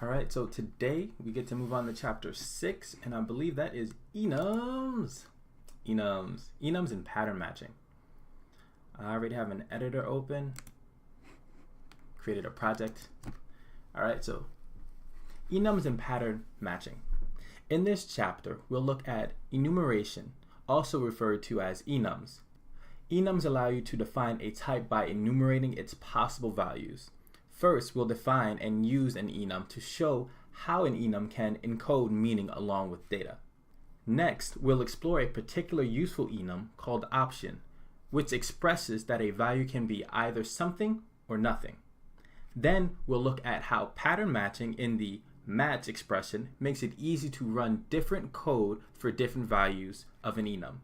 All right, so today we get to move on to chapter 6, and I believe that is Enums. Enums and pattern matching. I already have an editor open, created a project. All right, so enums and pattern matching. In this chapter, we'll look at enumeration, also referred to as enums. Enums allow you to define a type by enumerating its possible values. First, we'll define and use an enum to show how an enum can encode meaning along with data. Next, we'll explore a particular useful enum called option, which expresses that a value can be either something or nothing. Then, we'll look at how pattern matching in the match expression makes it easy to run different code for different values of an enum.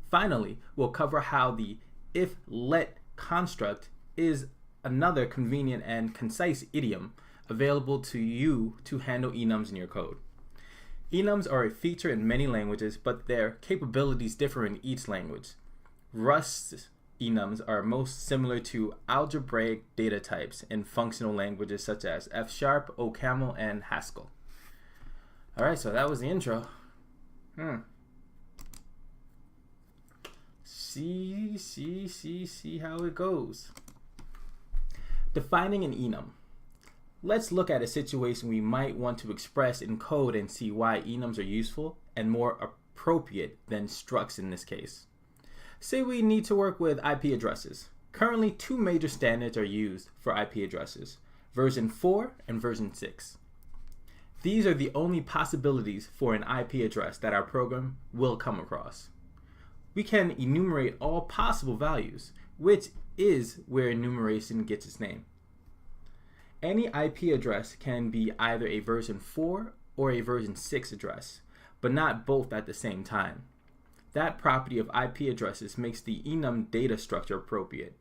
Finally, we'll cover how the if-let construct is another convenient and concise idiom available to you to handle enums in your code. Enums are a feature in many languages, but their capabilities differ in each language. Rust's enums are most similar to algebraic data types in functional languages such as F#, OCaml, and Haskell. All right, so that was the intro. See how it goes. Defining an enum. Let's look at a situation we might want to express in code and see why enums are useful and more appropriate than structs in this case. Say we need to work with IP addresses. Currently, two major standards are used for IP addresses, version 4 and version 6. These are the only possibilities for an IP address that our program will come across. We can enumerate all possible values, which is where enumeration gets its name. Any IP address can be either a version 4 or a version 6 address, but not both at the same time. That property of IP addresses makes the enum data structure appropriate,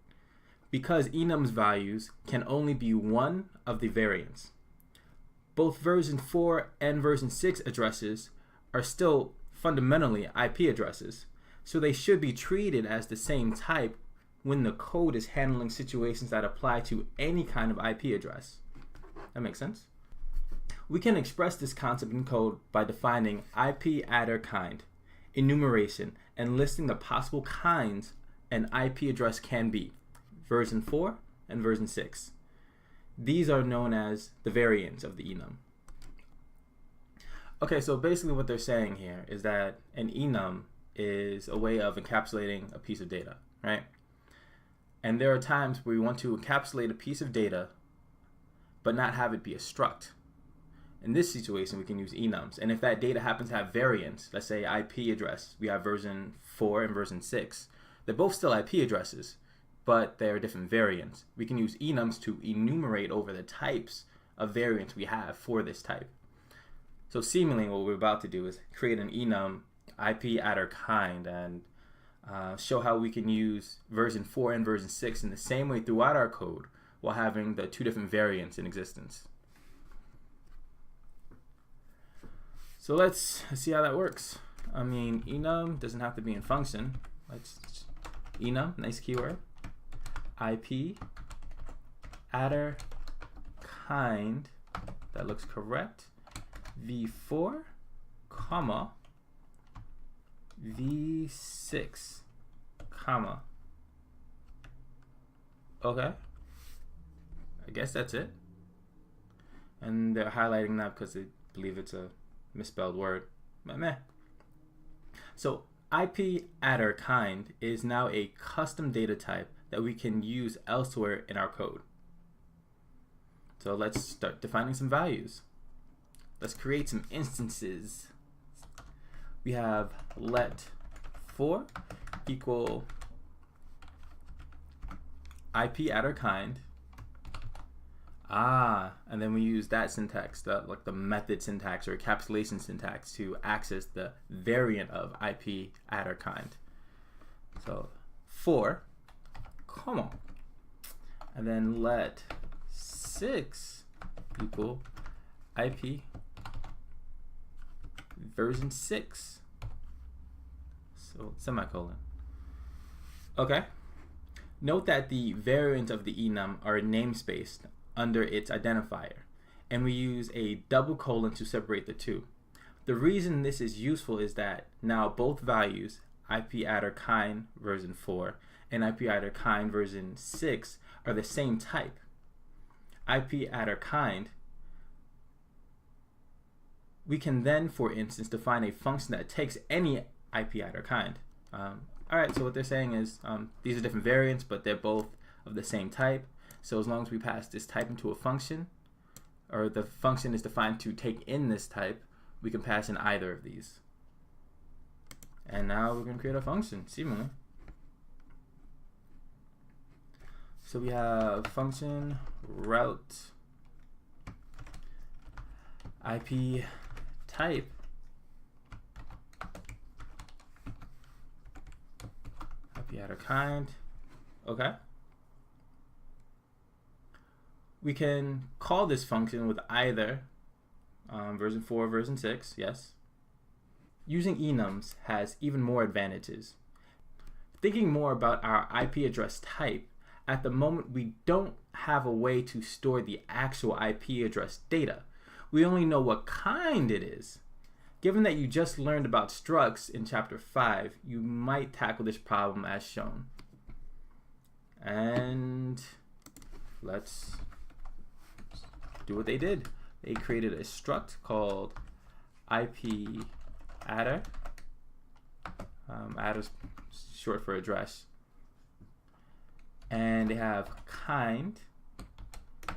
because enums values can only be one of the variants. Both version 4 and version 6 addresses are still fundamentally IP addresses, so they should be treated as the same type when the code is handling situations that apply to any kind of IP address. That makes sense? We can express this concept in code by defining IP adder kind, enumeration, and listing the possible kinds an IP address can be, version 4 and version 6. These are known as the variants of the enum. Okay, so basically what they're saying here is that an enum is a way of encapsulating a piece of data, right? And there are times where we want to encapsulate a piece of data but not have it be a struct. In this situation, we can use enums. And if that data happens to have variants, let's say IP address, we have version 4 and version 6. They're both still IP addresses, but they're different variants. We can use enums to enumerate over the types of variants we have for this type. So seemingly what we're about to do is create an enum IP adder kind and show how we can use version 4 and version 6 in the same way throughout our code while having the two different variants in existence. So let's see how that works. I mean, enum doesn't have to be in function. Enum, nice keyword. IP adder kind, that looks correct. V4, comma, V6, comma. Okay. I guess that's it. And they're highlighting that because they believe it's a misspelled word. But meh. So IP adder kind is now a custom data type that we can use elsewhere in our code. So let's start defining some values. Let's create some instances. We have let 4 equal IP adder kind. And then we use that syntax, like the method syntax or encapsulation syntax, to access the variant of IP adder kind. So 4, comma, and then let 6 equal IP version 6. So semicolon. Okay. Note that the variant of the enum are namespaced under its identifier, and we use a double colon to separate the two. The reason this is useful is that now both values, IP_addr kind version 4 and IP_addr kind version 6, are the same type. IP_addr kind, we can then, for instance, define a function that takes any IP_addr kind. Alright, so what they're saying is these are different variants, but they're both of the same type. So as long as we pass this type into a function, or the function is defined to take in this type, we can pass in either of these. And now we're going to create a function, seemingly. So we have function route IP type IP_addr kind. Okay. We can call this function with either version 4 or version 6, yes. Using enums has even more advantages. Thinking more about our IP address type, at the moment we don't have a way to store the actual IP address data. We only know what kind it is. Given that you just learned about structs in chapter 5, you might tackle this problem as shown. And let's do what they did. They created a struct called IP_addr. Adder's short for address. And they have kind,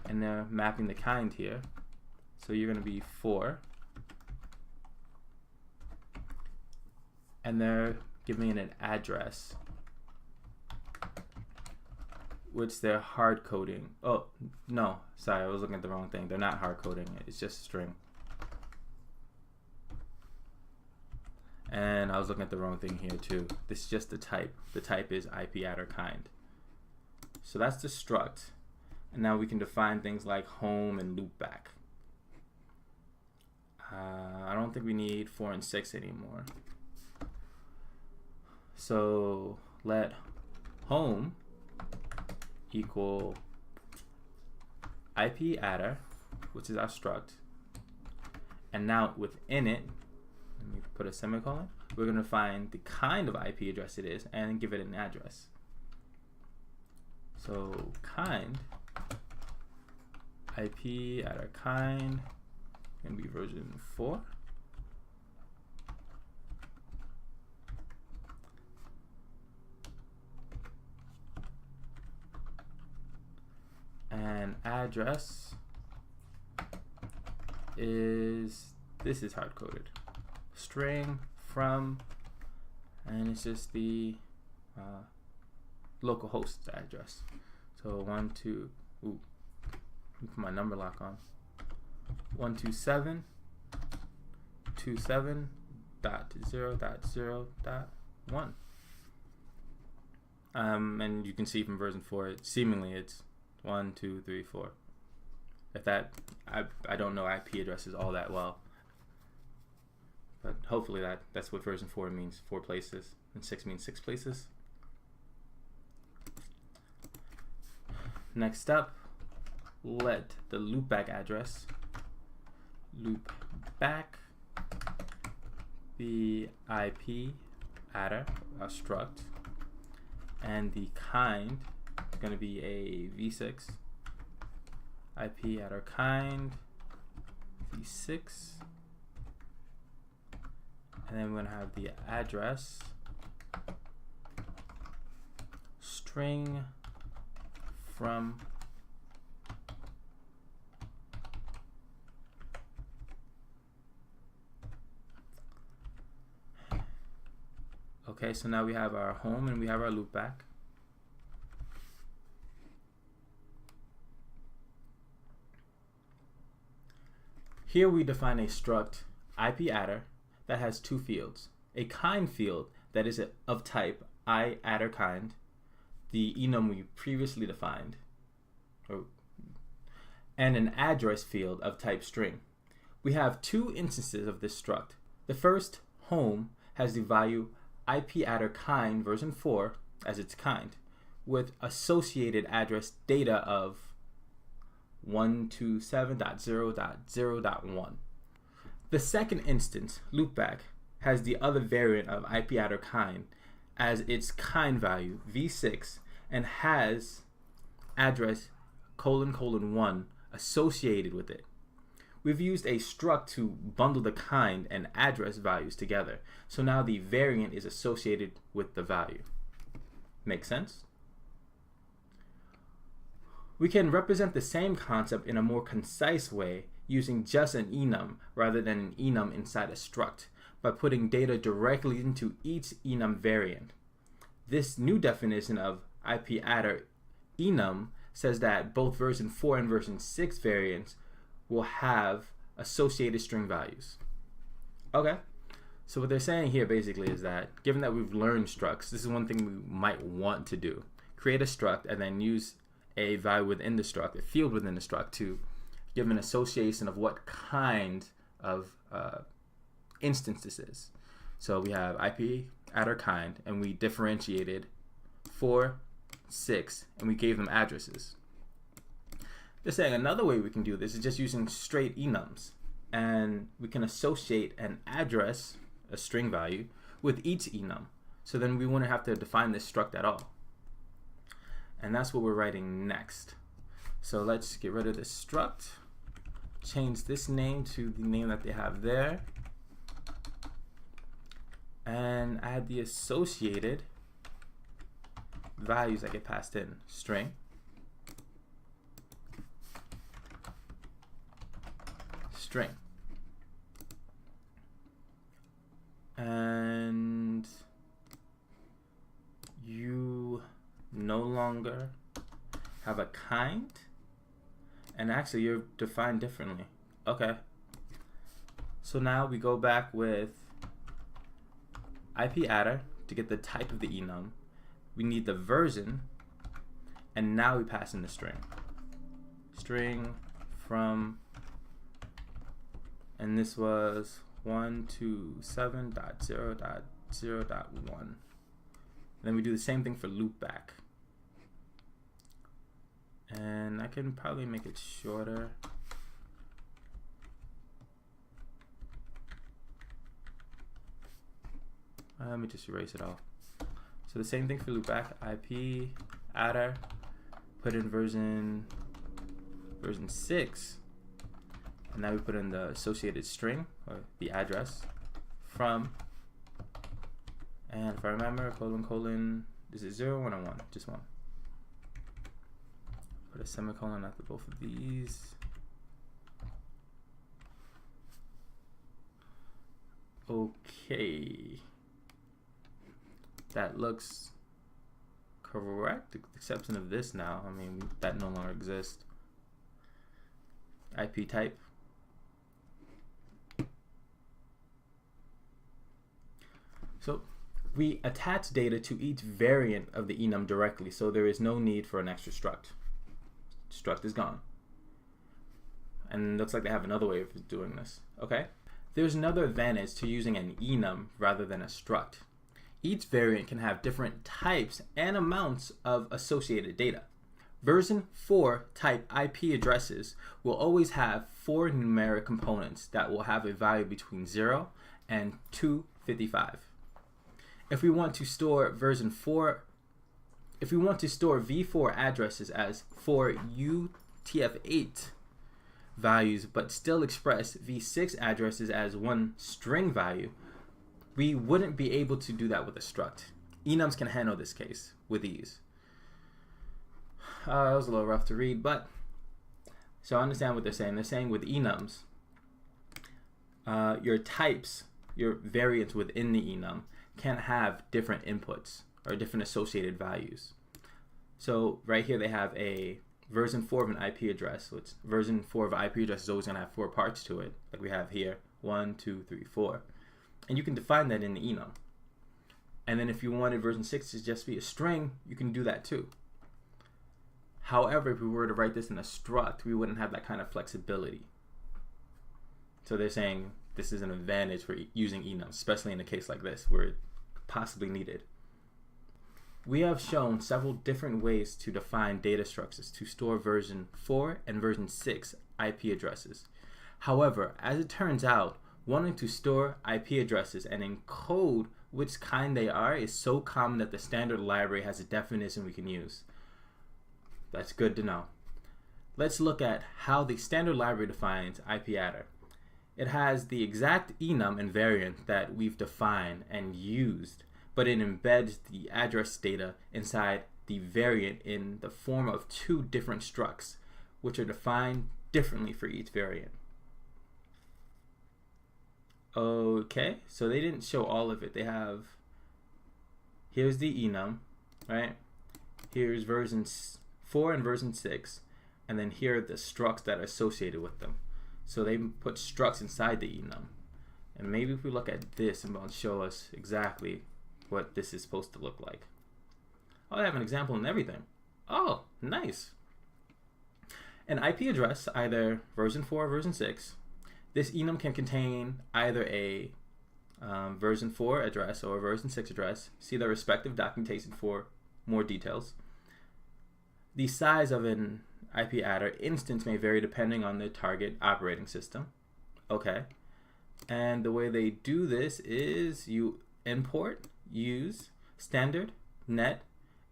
and they're mapping the kind here. So you're going to be 4. And they're giving it an address, which they're hard coding. Oh, no, sorry, I was looking at the wrong thing. They're not hard coding it, it's just a string. And I was looking at the wrong thing here too. This is just the type. The type is IP_addr kind. So that's the struct. And now we can define things like home and loopback. I don't think we need 4 and 6 anymore. So let home equal IP_addr, which is our struct. And now within it, let me put a semicolon, we're going to find the kind of IP address it is and give it an address. So kind, IP_addr kind, going to be version 4. And address is, this is hard coded, string from, and it's just the local host address. So 1, 2, ooh, let me put my number lock on. 127.0.0.1. And you can see from version 4, seemingly it's 1, 2, 3, 4. If that, I don't know IP addresses all that well, but hopefully that's what version 4 means, 4 places, and 6 means 6 places. Next up, let the loopback address loopback be IP_addr, a struct, and the kind is going to be a v6, IP_addr kind v6, and then we're going to have the address string from Okay, so now we have our home and we have our loopback. Here we define a struct IP_addr that has 2 fields. A kind field that is of type I_addr kind, the enum we previously defined, and an address field of type string. We have 2 instances of this struct. The first, home, has the value IP_addr kind version 4 as its kind, with associated address data of 127.0.0.1. The second instance, loopback, has the other variant of IPAddr kind as its kind value, v6, and has address : 1 associated with it. We've used a struct to bundle the kind and address values together. So now the variant is associated with the value. Make sense? We can represent the same concept in a more concise way using just an enum rather than an enum inside a struct by putting data directly into each enum variant. This new definition of IPAddr enum says that both version 4 and version 6 variants will have associated string values. Okay, so what they're saying here basically is that given that we've learned structs, this is one thing we might want to do. Create a struct and then use a value within the struct, a field within the struct, to give an association of what kind of instance this is. So we have IPAddr kind, and we differentiated 4, 6, and we gave them addresses. They're saying another way we can do this is just using straight enums, and we can associate an address, a string value, with each enum. So then we wouldn't have to define this struct at all. And that's what we're writing next. So let's get rid of this struct, change this name to the name that they have there, and add the associated values that get passed in: string, string, and you no longer have a kind, and actually you're defined differently. Okay, so now we go back with IPAddr to get the type of the enum. We need the version, and now we pass in the string. String from, and this was 127.0.0.1. Then we do the same thing for loopback. And I can probably make it shorter. Let me just erase it all. So the same thing for loopback, IPAddr, put in version 6, and now we put in the associated string, or the address, from, and if I remember, : is it 0, 1, or 1? Just 1. Put a semicolon after both of these. Okay. That looks correct, with the exception of this now. I mean, that no longer exists. IP type. So we attach data to each variant of the enum directly, so there is no need for an extra struct. Struct is gone. And it looks like they have another way of doing this. Okay? There's another advantage to using an enum rather than a struct. Each variant can have different types and amounts of associated data. Version 4 type IP addresses will always have 4 numeric components that will have a value between 0 and 255. If we want to store v4 addresses as 4 UTF-8 values but still express v6 addresses as 1 string value, we wouldn't be able to do that with a struct. Enums can handle this case with ease. That was a little rough to read, but so I understand what they're saying. They're saying with enums, your types, your variants within the enum can have different inputs or different associated values. So right here they have a version 4 of an IP address, which version 4 of an IP address is always going to have 4 parts to it, like we have here, 1, 2, 3, 4. And you can define that in the enum. And then if you wanted version 6 to just be a string, you can do that too. However, if we were to write this in a struct, we wouldn't have that kind of flexibility. So they're saying this is an advantage for using enums, especially in a case like this where it possibly needed. We have shown several different ways to define data structures to store version 4 and version 6 IP addresses. However, as it turns out, wanting to store IP addresses and encode which kind they are is so common that the standard library has a definition we can use. That's good to know. Let's look at how the standard library defines IP adder. It has the exact enum and variant that we've defined and used, but it embeds the address data inside the variant in the form of two different structs, which are defined differently for each variant. Okay, so they didn't show all of it. They have, here's the enum, right? Here's version 4 and version 6, and then here are the structs that are associated with them. So they put structs inside the enum. And maybe if we look at this, and it'll show us exactly what this is supposed to look like. Oh, I have an example and everything. Oh, nice. An IP address, either version 4 or version 6. This enum can contain either a version 4 address or a version 6 address. See the respective documentation for more details. The size of an IP adder instance may vary depending on the target operating system. Okay. And the way they do this is you import, use standard, net,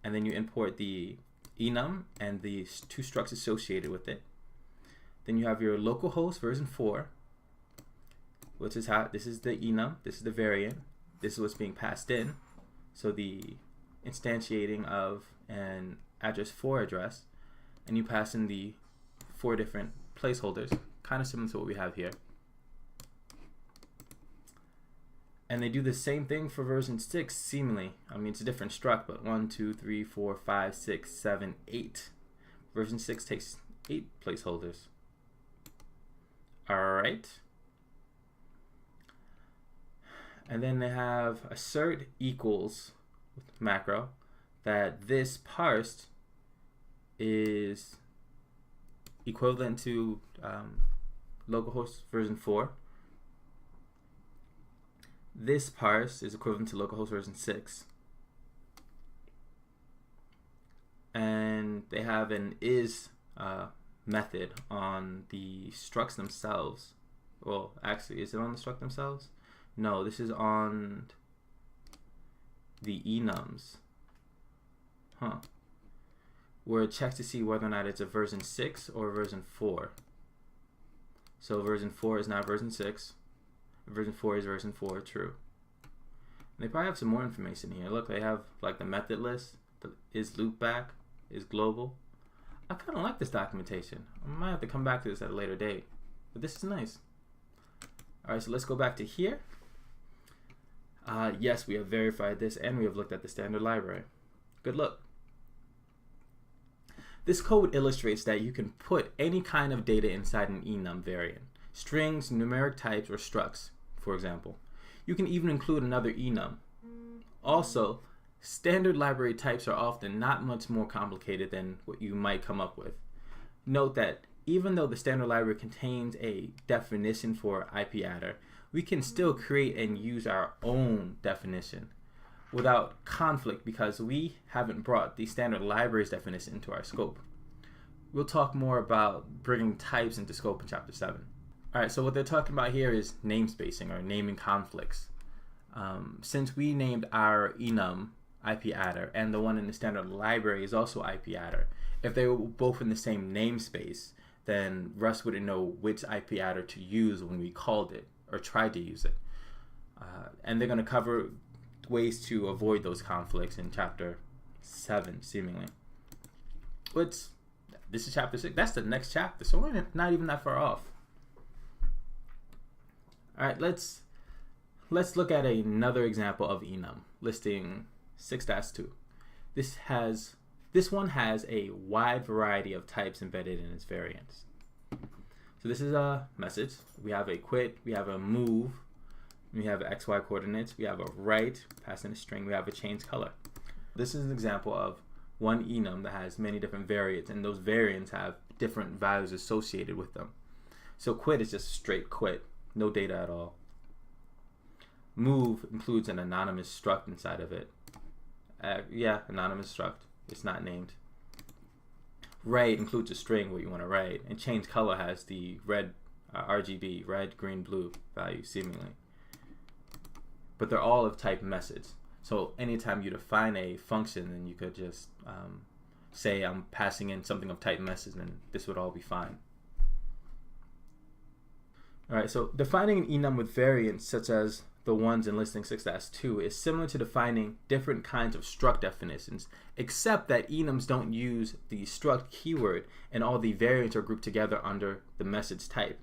and then you import the enum and the two structs associated with it. Then you have your localhost version 4, which is how this is the enum, this is the variant, this is what's being passed in. So the instantiating of an address 4 address, and you pass in the 4 different placeholders, kind of similar to what we have here. And they do the same thing for version 6, seemingly. I mean, it's a different struct, but 1, 2, 3, 4, 5, 6, 7, 8. Version 6 takes 8 placeholders. All right. And then they have assert equals macro that this parsed is equivalent to localhost version 4. This parse is equivalent to localhost version 6. And they have an is method on the structs themselves. Well, actually, is it on the struct themselves? No, this is on the enums. Where it checks to see whether or not it's a version 6 or version 4. So version 4 is not version 6. Version 4 is version 4, true. And they probably have some more information here. Look, they have like the method list, the is loopback, is global. I kind of like this documentation. I might have to come back to this at a later date, but this is nice. All right, so let's go back to here. Yes, we have verified this and we have looked at the standard library. Good look. This code illustrates that you can put any kind of data inside an enum variant. Strings, numeric types, or structs, for example. You can even include another enum. Also, standard library types are often not much more complicated than what you might come up with. Note that even though the standard library contains a definition for IP adder, we can still create and use our own definition without conflict because we haven't brought the standard library's definition into our scope. We'll talk more about bringing types into scope in Chapter 7. Alright, so what they're talking about here is namespacing or naming conflicts. Since we named our enum IP adder and the one in the standard library is also IP adder, if they were both in the same namespace, then Rust wouldn't know which IP adder to use when we called it or tried to use it. And they're going to cover ways to avoid those conflicts in Chapter 7, seemingly. Which, this is Chapter 6. That's the next chapter, so we're not even that far off. All right, let's look at another example of enum, listing 6-2. This one has a wide variety of types embedded in its variants. So this is a message. We have a quit, we have a move, we have XY coordinates, we have a write, pass in a string, we have a change color. This is an example of one enum that has many different variants, and those variants have different values associated with them. So quit is just straight quit, no data at all. Move includes an anonymous struct inside of it. Yeah, anonymous struct. It's not named. Write includes a string what you want to write, and change color has the red RGB, red, green, blue value seemingly. But they're all of type message. So anytime you define a function, then you could just say I'm passing in something of type message, and this would all be fine. All right, so defining an enum with variants such as the ones in listing 6-2 is similar to defining different kinds of struct definitions, except that enums don't use the struct keyword and all the variants are grouped together under the message type.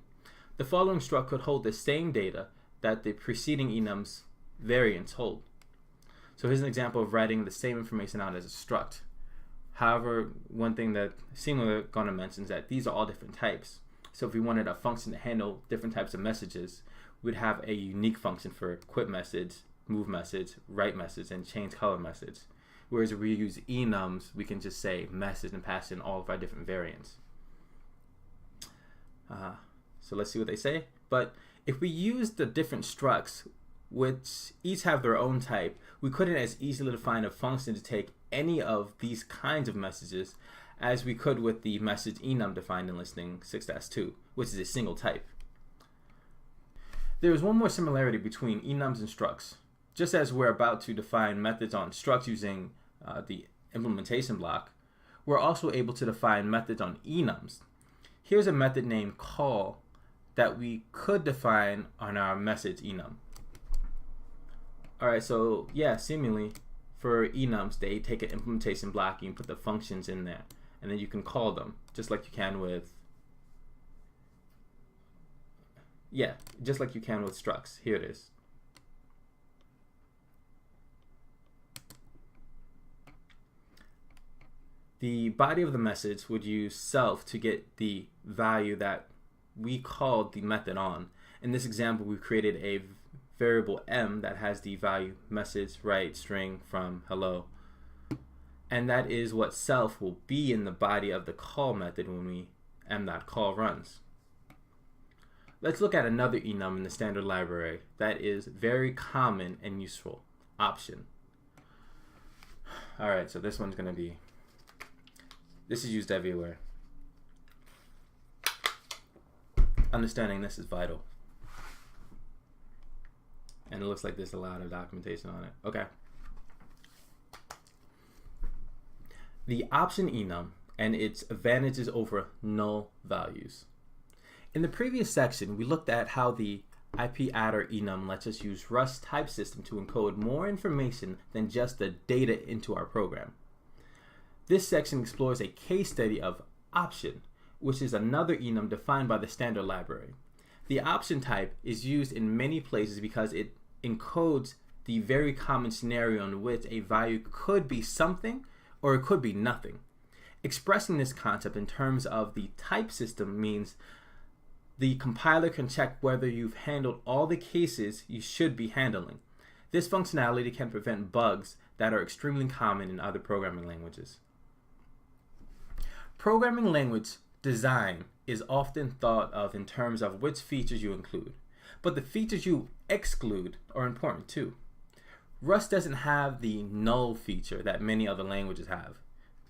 The following struct could hold the same data that the preceding enums variants hold. So here's an example of writing the same information out as a struct. However, one thing that we're going to mention is that these are all different types. So if we wanted a function to handle different types of messages, we'd have a unique function for quit message, move message, write message, and change color message. Whereas if we use enums, we can just say message and pass in all of our different variants. So let's see what they say. But if we use the different structs, which each have their own type, we couldn't as easily define a function to take any of these kinds of messages as we could with the message enum defined in listing 6-2, which is a single type. There is one more similarity between enums and structs. Just as we're about to define methods on structs using the implementation block, we're also able to define methods on enums. Here's a method named call that we could define on our message enum. Alright, so yeah, seemingly for enums, they take an implementation block and put the functions in there, and then you can call them just like you can with structs. Here it is. The body of the message would use self to get the value that we called the method on. In this example, we created a variable m that has the value message, write, string, from, hello. And that is what self will be in the body of the call method when m.call runs. Let's look at another enum in the standard library that is very common and useful, option. Alright, so this is used everywhere. Understanding this is vital. And it looks like there's a lot of documentation on it. Okay. The option enum and its advantages over null values. In the previous section, we looked at how the IP adder enum lets us use Rust type system to encode more information than just the data into our program. This section explores a case study of option, which is another enum defined by the standard library. The option type is used in many places because it encodes the very common scenario in which a value could be something or it could be nothing. Expressing this concept in terms of the type system means the compiler can check whether you've handled all the cases you should be handling. This functionality can prevent bugs that are extremely common in other programming languages. Programming language design is often thought of in terms of which features you include, but the features you exclude are important too. Rust doesn't have the null feature that many other languages have.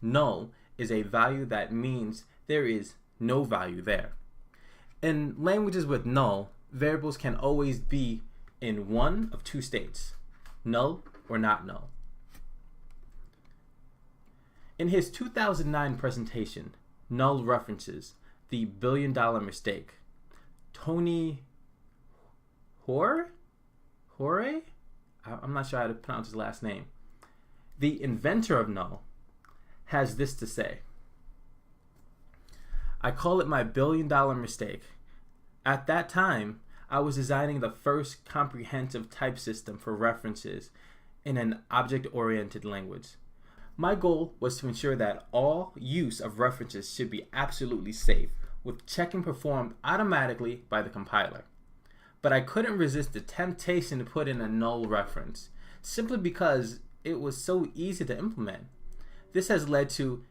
Null is a value that means there is no value there. In languages with null, variables can always be in one of two states, null or not null. In his 2009 presentation, Null References, the $1 billion mistake, Tony Hoare? I'm not sure how to pronounce his last name. The inventor of null has this to say. I call it my $1 billion mistake. At that time, I was designing the first comprehensive type system for references in an object-oriented language. My goal was to ensure that all use of references should be absolutely safe, with checking performed automatically by the compiler. But I couldn't resist the temptation to put in a null reference, simply because it was so easy to implement. This has led to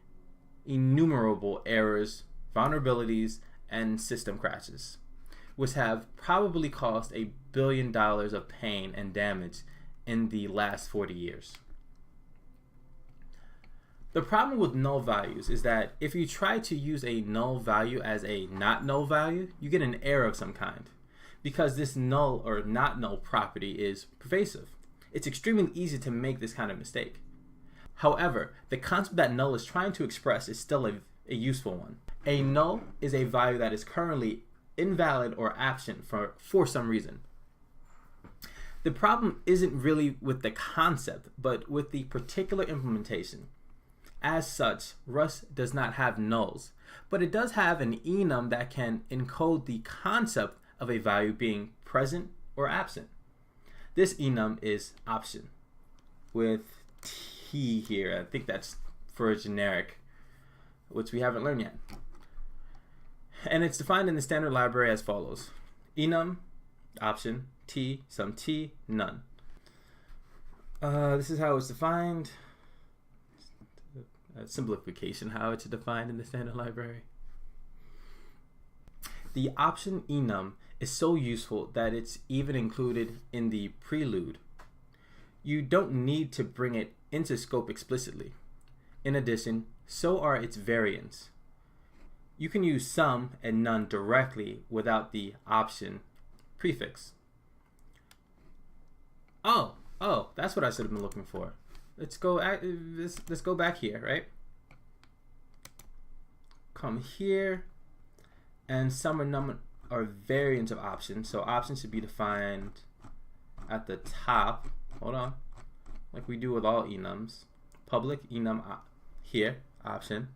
innumerable errors, vulnerabilities, and system crashes, which have probably caused $1 billion of pain and damage in the last 40 years. The problem with null values is that if you try to use a null value as a not null value, you get an error of some kind, because this null or not null property is pervasive. It's extremely easy to make this kind of mistake. However, the concept that null is trying to express is still a useful one. A null is a value that is currently invalid or absent for some reason. The problem isn't really with the concept, but with the particular implementation. As such, Rust does not have nulls, but it does have an enum that can encode the concept of a value being present or absent. This enum is option with T here. I think that's for a generic, which we haven't learned yet. And it's defined in the standard library as follows: enum, option, T, some T, none. This is how it's defined. A simplification how it's defined in the standard library. The option enum is so useful that it's even included in the prelude. You don't need to bring it into scope explicitly. In addition, so are its variants. You can use some and none directly without the option prefix. Oh, that's what I should have been looking for. Let's go back here, right? Come here, and some or none are variants of options. So option should be defined at the top. Hold on, like we do with all enums. Public enum here, option,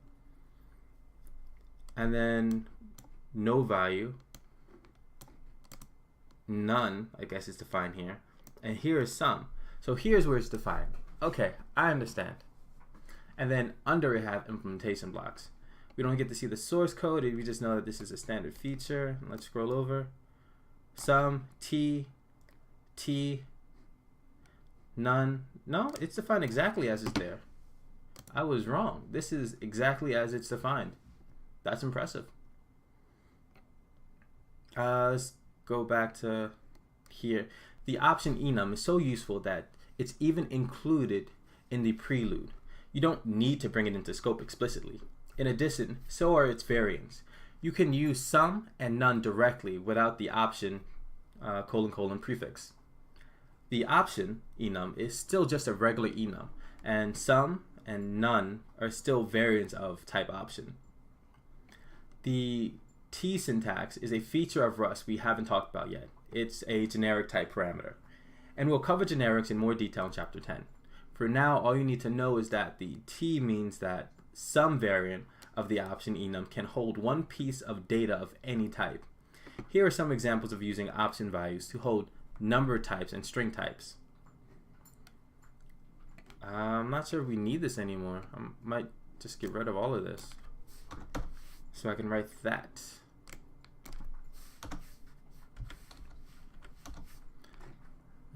and then no value, none, I guess is defined here, and here is some. So here's where it's defined. Okay, I understand. And then under it have implementation blocks. We don't get to see the source code, we just know that this is a standard feature. Let's scroll over. Some, T, none. No, it's defined exactly as it's there. I was wrong. This is exactly as it's defined. That's impressive. Let's go back to here. The option enum is so useful that it's even included in the prelude. You don't need to bring it into scope explicitly. In addition, so are its variants. You can use some and none directly without the option : prefix. The option enum is still just a regular enum, and some and none are still variants of type option. The T syntax is a feature of Rust we haven't talked about yet. It's a generic type parameter, and we'll cover generics in more detail in chapter 10. For now, all you need to know is that the T means that some variant of the option enum can hold one piece of data of any type. Here are some examples of using option values to hold number types and string types. I'm not sure if we need this anymore. I might just get rid of all of this so I can write that.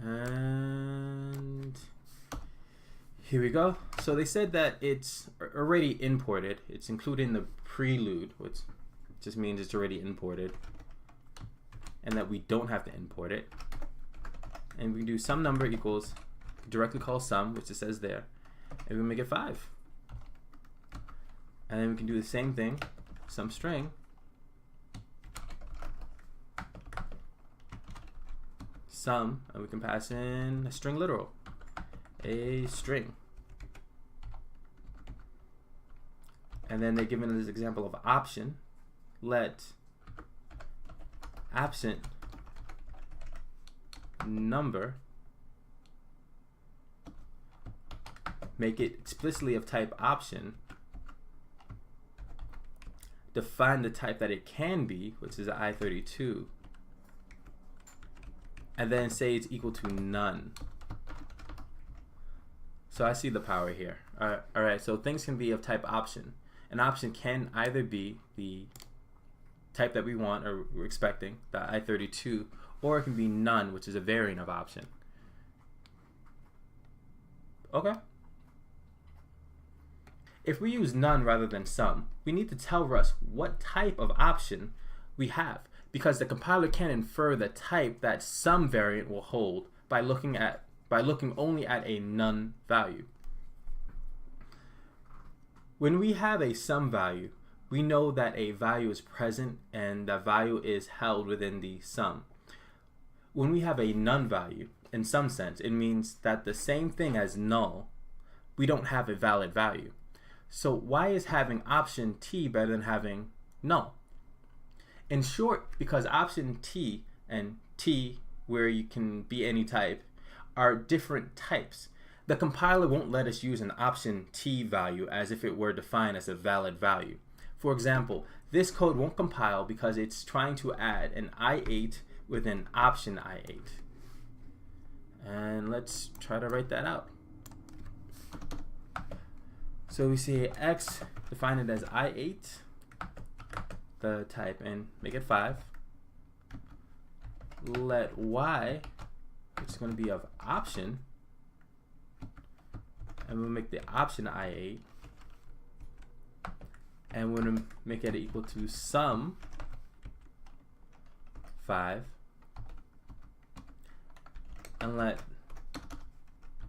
And here we go. So they said that it's already imported. It's included in the prelude, which just means it's already imported, and that we don't have to import it. And we can do some number equals, directly call sum, which it says there, and we make it 5. And then we can do the same thing, some string, sum, and we can pass in a string literal, a string. And then they're given this example of option: let absent number make it explicitly of type option, define the type that it can be, which is I32, and then say it's equal to none. So I see the power here. Alright, so things can be of type option. An option can either be the type that we want or we're expecting, the I32, or it can be none, which is a variant of option. Okay. If we use none rather than some, we need to tell Rust what type of option we have, because the compiler can infer the type that some variant will hold by looking only at a none value. When we have a sum value, we know that a value is present and that value is held within the sum. When we have a none value, in some sense, it means that the same thing as null, we don't have a valid value. So why is having option T better than having null? In short, because option T and T, where you can be any type, are different types. The compiler won't let us use an option T value as if it were defined as a valid value. For example, this code won't compile because it's trying to add an I8 with an option I8. And let's try to write that out. So we see X, define it as I8, the type, and make it 5. Let Y, which is going to be of option, and we'll make the option I8, and we're going to make it equal to sum 5, and let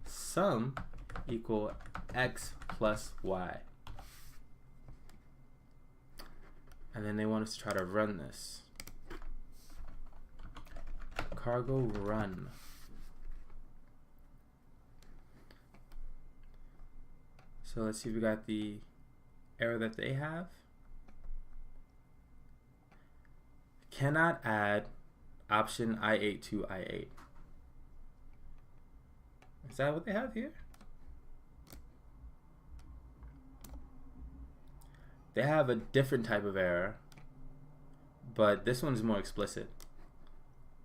sum equal X plus Y. And then they want us to try to run this. Cargo run. So let's see if we got the error that they have. Cannot add option I8 to I8. Is that what they have here? They have a different type of error, but this one is more explicit.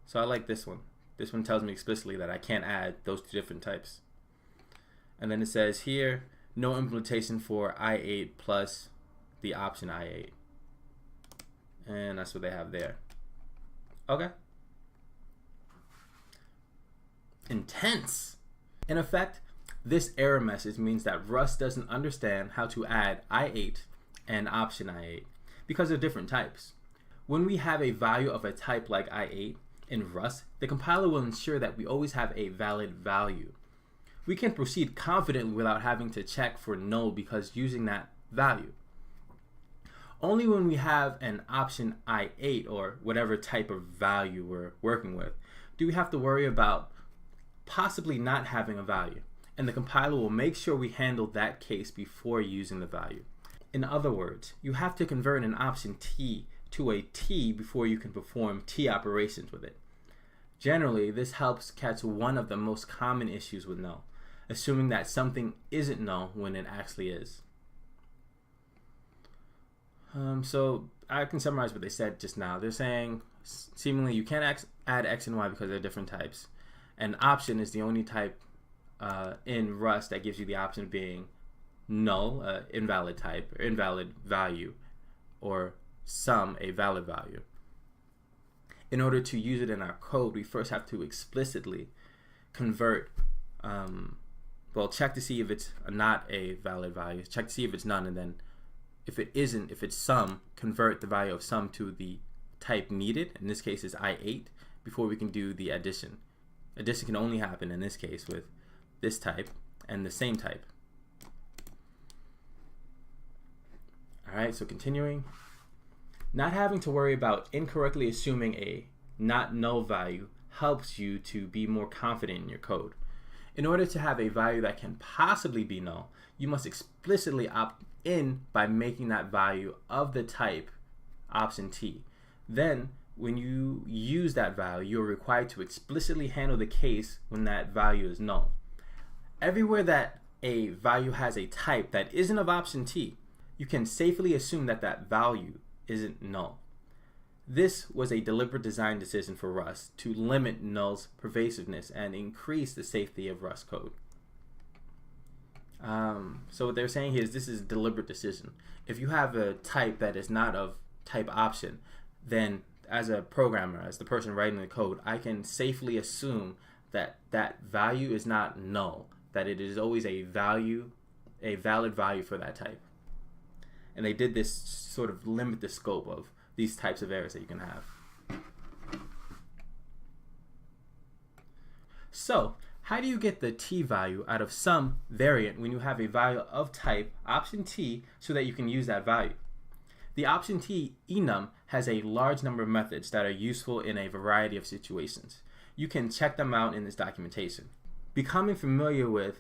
So I like this one. This one tells me explicitly that I can't add those two different types. And then it says here, no implementation for I8 plus the option I8. And that's what they have there. Okay. Intense. In effect, this error message means that Rust doesn't understand how to add I8 and option I8 because they're different types. When we have a value of a type like I8 in Rust, the compiler will ensure that we always have a valid value. We can proceed confidently without having to check for null because using that value. Only when we have an option I8 or whatever type of value we're working with do we have to worry about possibly not having a value, and the compiler will make sure we handle that case before using the value. In other words, you have to convert an option T to a T before you can perform T operations with it. Generally, this helps catch one of the most common issues with null, assuming that something isn't null when it actually is. So I can summarize what they said just now. They're saying seemingly you can't add X and Y because they're different types. And option is the only type in Rust that gives you the option of being null, invalid type, or invalid value, or sum, a valid value. In order to use it in our code, we first have to explicitly convert, check to see if it's not a valid value, check to see if it's none, and then if it isn't, if it's sum, convert the value of sum to the type needed. In this case is I8, before we can do the addition. Addition can only happen in this case with this type and the same type. Alright, so continuing. Not having to worry about incorrectly assuming a not null value helps you to be more confident in your code. In order to have a value that can possibly be null, you must explicitly opt in by making that value of the type option T. Then, when you use that value, you're required to explicitly handle the case when that value is null. Everywhere that a value has a type that isn't of option T, you can safely assume that that value isn't null. This was a deliberate design decision for Rust to limit null's pervasiveness and increase the safety of Rust code. So what they're saying here is this is a deliberate decision. If you have a type that is not of type option, then as a programmer, as the person writing the code, I can safely assume that that value is not null, that it is always a value, a valid value for that type. And they did this sort of limit the scope of these types of errors that you can have. So, How do you get the t value out of some variant when you have a value of type option t so that you can use that value? The option t enum has a large number of methods that are useful in a variety of situations. You can check them out in this documentation. Becoming familiar with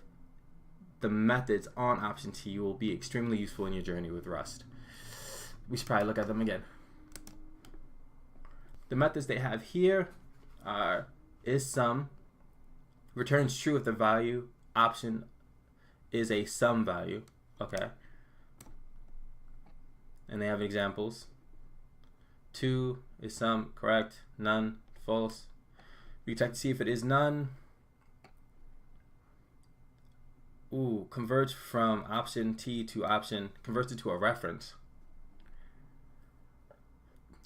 the methods on option t will be extremely useful in your journey with Rust. We should probably look at them again. The methods they have here are isSum, returns true if the value option is a sum value. Okay. And they have examples. 2 is sum, correct. None, false. We check to see if it is none. Ooh, converts from option T to option, converts it to a reference.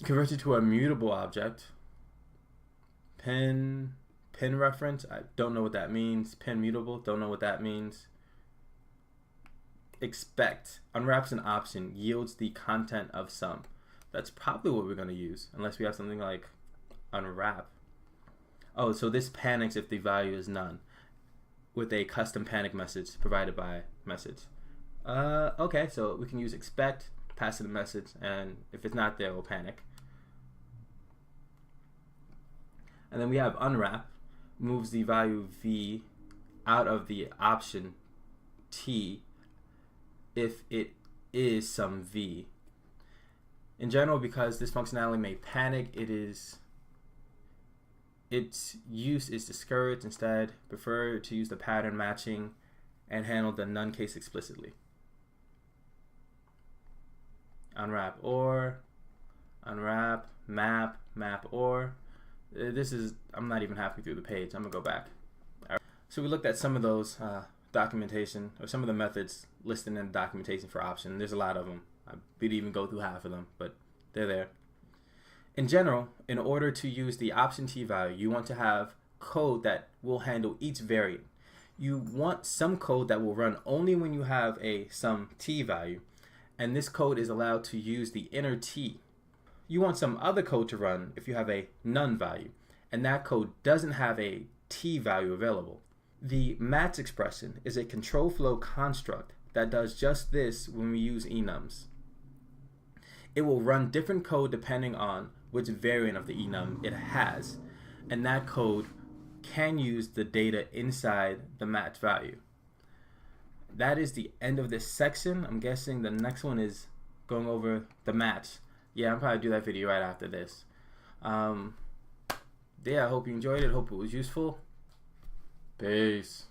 Converts it to a mutable object. Pin reference, I don't know what that means. Pin mutable, don't know what that means. Expect, unwraps an option, yields the content of sum. That's probably what we're going to use, unless we have something like unwrap. Oh, so this panics if the value is none, with a custom panic message provided by message. Okay, so we can use expect, pass it a message, and if it's not there, we'll panic. And then we have unwrap, moves the value v out of the option t if it is some v. In general, because this functionality may panic, its use is discouraged. Instead, prefer to use the pattern matching and handle the none case explicitly. Unwrap or, unwrap, map, map or. This is, I'm not even halfway through the page. I'm gonna go back. Right. So we looked at some of those documentation, or some of the methods listed in the documentation for option. There's a lot of them. I didn't even go through half of them, but they're there. In general, in order to use the option t value, you want to have code that will handle each variant. You want some code that will run only when you have a some t value, and this code is allowed to use the inner t. You want some other code to run if you have a none value, and that code doesn't have a t value available. The match expression is a control flow construct that does just this when we use enums. It will run different code depending on which variant of the enum it has, and that code can use the data inside the match value. That is the end of this section. I'm guessing the next one is going over the match. Yeah, I'll probably do that video right after this. Yeah, I hope you enjoyed it. Hope it was useful. Peace.